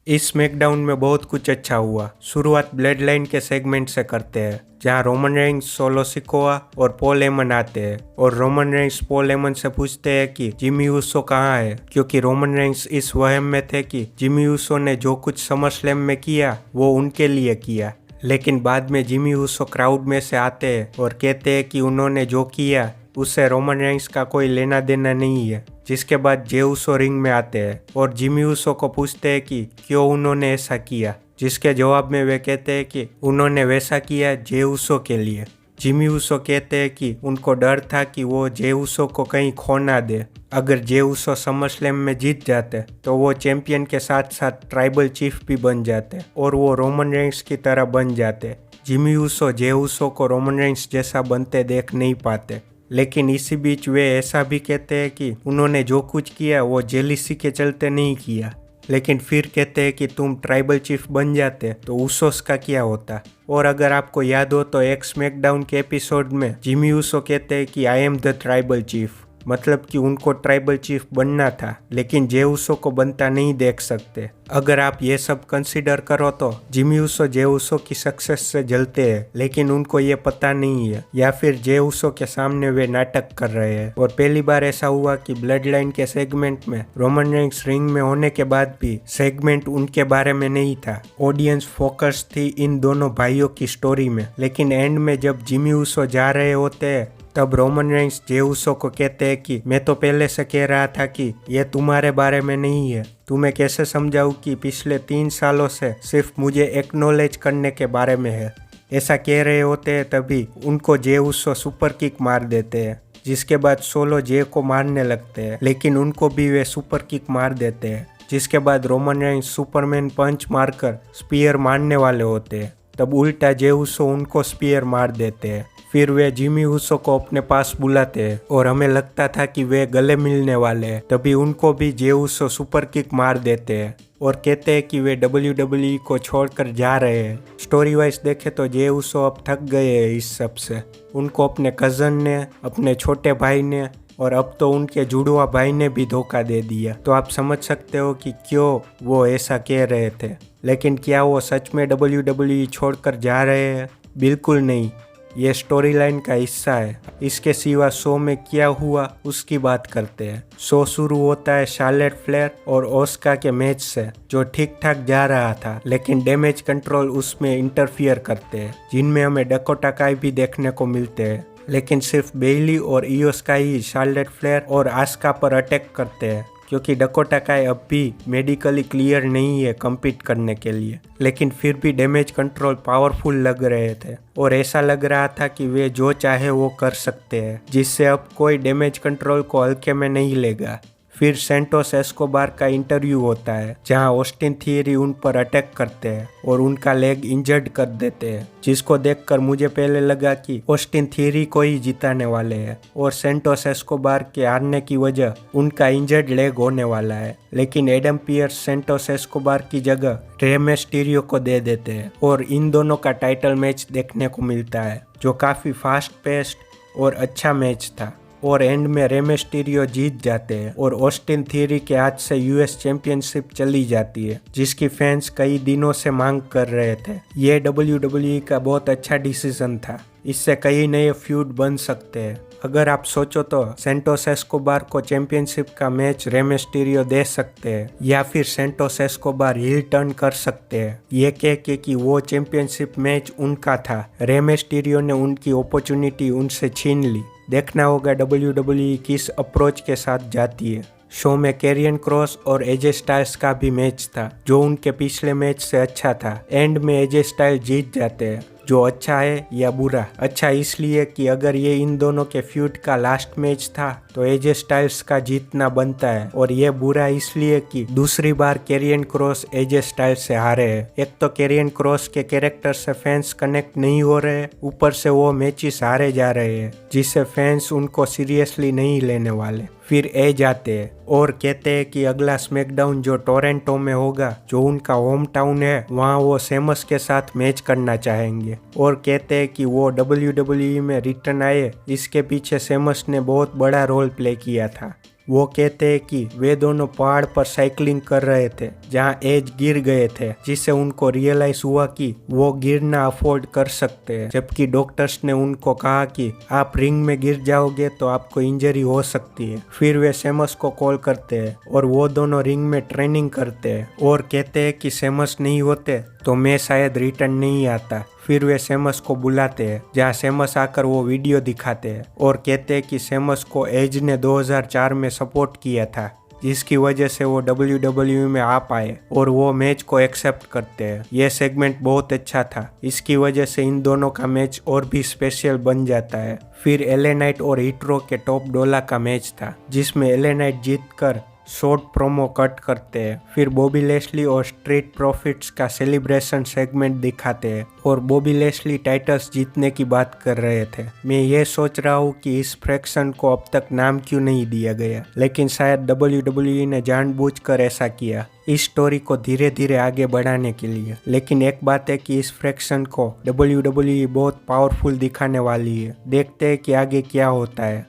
इस स्मैकडाउन में बहुत कुछ अच्छा हुआ। शुरुआत ब्लड लाइन के सेगमेंट से करते हैं, जहां रोमन रेंस, सोलो सिकोआ और पॉल हेमन आते हैं और रोमन रेंस पॉल हेमन से पूछते हैं कि जिमी ऊसो कहाँ है, क्योंकि रोमन रेंस इस वहम में थे कि जिमी ऊसो ने जो कुछ समर स्लैम में किया वो उनके लिए किया। लेकिन बाद में जिमी ऊसो क्राउड में से आते हैं और कहते हैं कि उन्होंने जो किया उससे रोमन रेंस का कोई लेना देना नहीं है। जिसके बाद जे ऊसो रिंग में आते हैं और जिमी ऊसो को पूछते हैं कि क्यों उन्होंने ऐसा किया, जिसके जवाब में वे कहते हैं कि उन्होंने वैसा किया जे ऊसो के लिए। जिमी ऊसो कहते हैं कि उनको डर था कि वो जे ऊसो को कहीं खो ना दे। अगर जे ऊसो समर स्लैम में जीत जाते तो वो चैंपियन के साथ साथ ट्राइबल चीफ भी बन जाते और वो रोमन रेंस की तरह बन जाते। जिमी ऊसो जे ऊसो को रोमन रेंस जैसा बनते देख नहीं पाते, लेकिन इसी बीच वे ऐसा भी कहते हैं कि उन्होंने जो कुछ किया वो जेलिसी के चलते नहीं किया। लेकिन फिर कहते हैं कि तुम ट्राइबल चीफ बन जाते तो ऊसोस का क्या होता। और अगर आपको याद हो तो एक स्मैकडाउन के एपिसोड में जिमी ऊसो कहते हैं कि I am the tribal chief, मतलब कि उनको ट्राइबल चीफ बनना था, लेकिन जे ऊसो को बनता नहीं देख सकते। अगर आप ये सब कंसिडर करो तो जिमी ऊसो जे ऊसो की सक्सेस से जलते हैं, लेकिन उनको ये पता नहीं है, या फिर जे ऊसो के सामने वे नाटक कर रहे हैं। और पहली बार ऐसा हुआ कि ब्लड लाइन के सेगमेंट में रोमन रेंस रिंग में होने के बाद भी सेगमेंट उनके बारे में नहीं था। ऑडियंस फोकस थी इन दोनों भाइयों की स्टोरी में। लेकिन एंड में जब जिमी ऊसो जा रहे होते हैं तब रोमन रेंस जे ऊसो को कहते हैं कि मैं तो पहले से कह रहा था कि ये तुम्हारे बारे में नहीं है। तुम्हें कैसे समझाऊं कि पिछले 3 सालों से सिर्फ मुझे एक्नॉलेज करने के बारे में है। ऐसा कह रहे होते हैं तभी उनको जे ऊसो सुपर किक मार देते हैं, जिसके बाद सोलो जे को मारने लगते हैं, लेकिन उनको भी वे सुपर किक मार देते हैं। जिसके बाद रोमन रेंस सुपरमैन पंच मारकर स्पीयर मारने वाले होते हैं, तब उल्टा जे ऊसो उनको स्पीयर मार देते हैं। फिर वे जिमी ऊसो को अपने पास बुलाते हैं और हमें लगता था कि वे गले मिलने वाले हैं, तभी उनको भी जे ऊसो सुपर किक मार देते हैं और कहते हैं कि वे WWE को छोड़कर जा रहे हैं। स्टोरी वाइज देखे तो जे ऊसो अब थक गए हैं इस सब से। उनको अपने कज़न ने, अपने छोटे भाई ने और अब तो उनके जुड़वा भाई ने भी धोखा दे दिया। तो आप समझ सकते हो कि क्यों वो ऐसा कह रहे थे। लेकिन क्या वो सच में WWE छोड़कर जा रहे हैं? बिल्कुल नहीं, ये स्टोरी लाइन का हिस्सा है। इसके सिवा शो में क्या हुआ उसकी बात करते हैं। शो शुरू होता है शार्लेट फ्लेयर और ओस्का के मैच से, जो ठीक ठाक जा रहा था, लेकिन डैमेज कंट्रोल उसमें इंटरफियर करते हैं, जिनमें हमें डकोटा काई भी देखने को मिलते हैं। लेकिन सिर्फ बेली और इयो स्काई ही शार्लेट फ्लेयर और आस्का पर अटैक करते हैं, क्योंकि डकोटा काई अब भी मेडिकली क्लियर नहीं है कम्पीट करने के लिए। लेकिन फिर भी डैमेज कंट्रोल पावरफुल लग रहे थे और ऐसा लग रहा था कि वे जो चाहे वो कर सकते हैं, जिससे अब कोई डैमेज कंट्रोल को हल्के में नहीं लेगा। फिर सेंटोस एस्कोबार का इंटरव्यू होता है, जहां ऑस्टिन थियरी उन पर अटैक करते हैं और उनका लेग इंजर्ड कर देते हैं, जिसको देखकर मुझे पहले लगा कि ऑस्टिन थियरी को ही जिताने वाले हैं और सेंटोस एस्कोबार के हारने की वजह उनका इंजर्ड लेग होने वाला है। लेकिन एडम पियर्स सेंटोस एस्कोबार की जगह रे मिस्टीरियो को दे देते हैं और इन दोनों का टाइटल मैच देखने को मिलता है, जो काफ़ी फास्ट पेस्ड और अच्छा मैच था। और एंड में रे मिस्टीरियो जीत जाते हैं और ऑस्टिन थियरी के हाथ से यूएस चैंपियनशिप चली जाती है, जिसकी फैंस कई दिनों से मांग कर रहे थे। ये WWE का बहुत अच्छा डिसीजन था। इससे कई नए फ्यूड बन सकते हैं। अगर आप सोचो तो सेंटोस एस्कोबार को चैंपियनशिप का मैच रे मिस्टीरियो दे सकते हैं, या फिर सेंटोस एस्कोबार हिल टर्न कर सकते हैं ये कह के कि वो चैंपियनशिप मैच उनका था। रे मिस्टीरियो ने उनकी अपॉर्चुनिटी उनसे छीन ली। देखना होगा WWE किस अप्रोच के साथ जाती है। शो में कैरियन क्रॉस और एजे स्टाइल्स का भी मैच था, जो उनके पिछले मैच से अच्छा था। एंड में एजे स्टाइल जीत जाते हैं, जो अच्छा है या बुरा? अच्छा इसलिए कि अगर ये इन दोनों के फ्यूड का लास्ट मैच था तो एजे स्टाइल्स का जीतना बनता है, और ये बुरा इसलिए कि दूसरी बार कैरियन क्रॉस एजे स्टाइल्स से हारे हैं। एक तो कैरियन क्रॉस के कैरेक्टर से फैंस कनेक्ट नहीं हो रहे, ऊपर से वो मैचेस हारे जा रहे हैं, जिससे फैंस उनको सीरियसली नहीं लेने वाले। फिर एज आते हैं और कहते हैं कि अगला स्मैकडाउन जो टोरंटो में होगा, जो उनका होम टाउन है, वहाँ वो सेमस के साथ मैच करना चाहेंगे और कहते हैं कि वो WWE में रिटर्न आए, इसके पीछे सेमस ने बहुत बड़ा रोल प्ले किया था। वो कहते हैं कि वे दोनों पहाड़ पर साइकिलिंग कर रहे थे जहां एज गिर गए थे, जिससे उनको रियलाइज हुआ कि वो गिरना अफोर्ड कर सकते हैं, जबकि डॉक्टर्स ने उनको कहा कि आप रिंग में गिर जाओगे तो आपको इंजरी हो सकती है। फिर वे सेमस को कॉल करते हैं और वो दोनों रिंग में ट्रेनिंग करते हैं और कहते हैं कि सेमस नहीं होते तो मैं शायद रिटर्न नहीं आता। फिर वे सेमस को बुलाते हैं जहां सेमस आकर वो वीडियो दिखाते हैं और कहते हैं कि सेमस को एज ने 2004 में सपोर्ट किया था, जिसकी वजह से वो WWE में आ पाए और वो मैच को एक्सेप्ट करते हैं। यह सेगमेंट बहुत अच्छा था, इसकी वजह से इन दोनों का मैच और भी स्पेशल बन जाता है। फिर एले नाइट और हिट्रो के टॉप डोला का मैच था, जिसमें एले नाइट जीतकर शॉर्ट प्रोमो कट करते हैं। फिर बॉबी लेस्ली और स्ट्रीट प्रॉफिट्स का सेलिब्रेशन सेगमेंट दिखाते हैं और बॉबी लेस्ली टाइटल्स जीतने की बात कर रहे थे। मैं ये सोच रहा हूँ कि इस फ्रैक्शन को अब तक नाम क्यों नहीं दिया गया, लेकिन शायद WWE ने जानबूझकर ऐसा किया इस स्टोरी को धीरे धीरे आगे बढ़ाने के लिए। लेकिन एक बात है कि इस फ्रैक्शन को WWE बहुत पावरफुल दिखाने वाली है। देखते हैं कि आगे क्या होता है।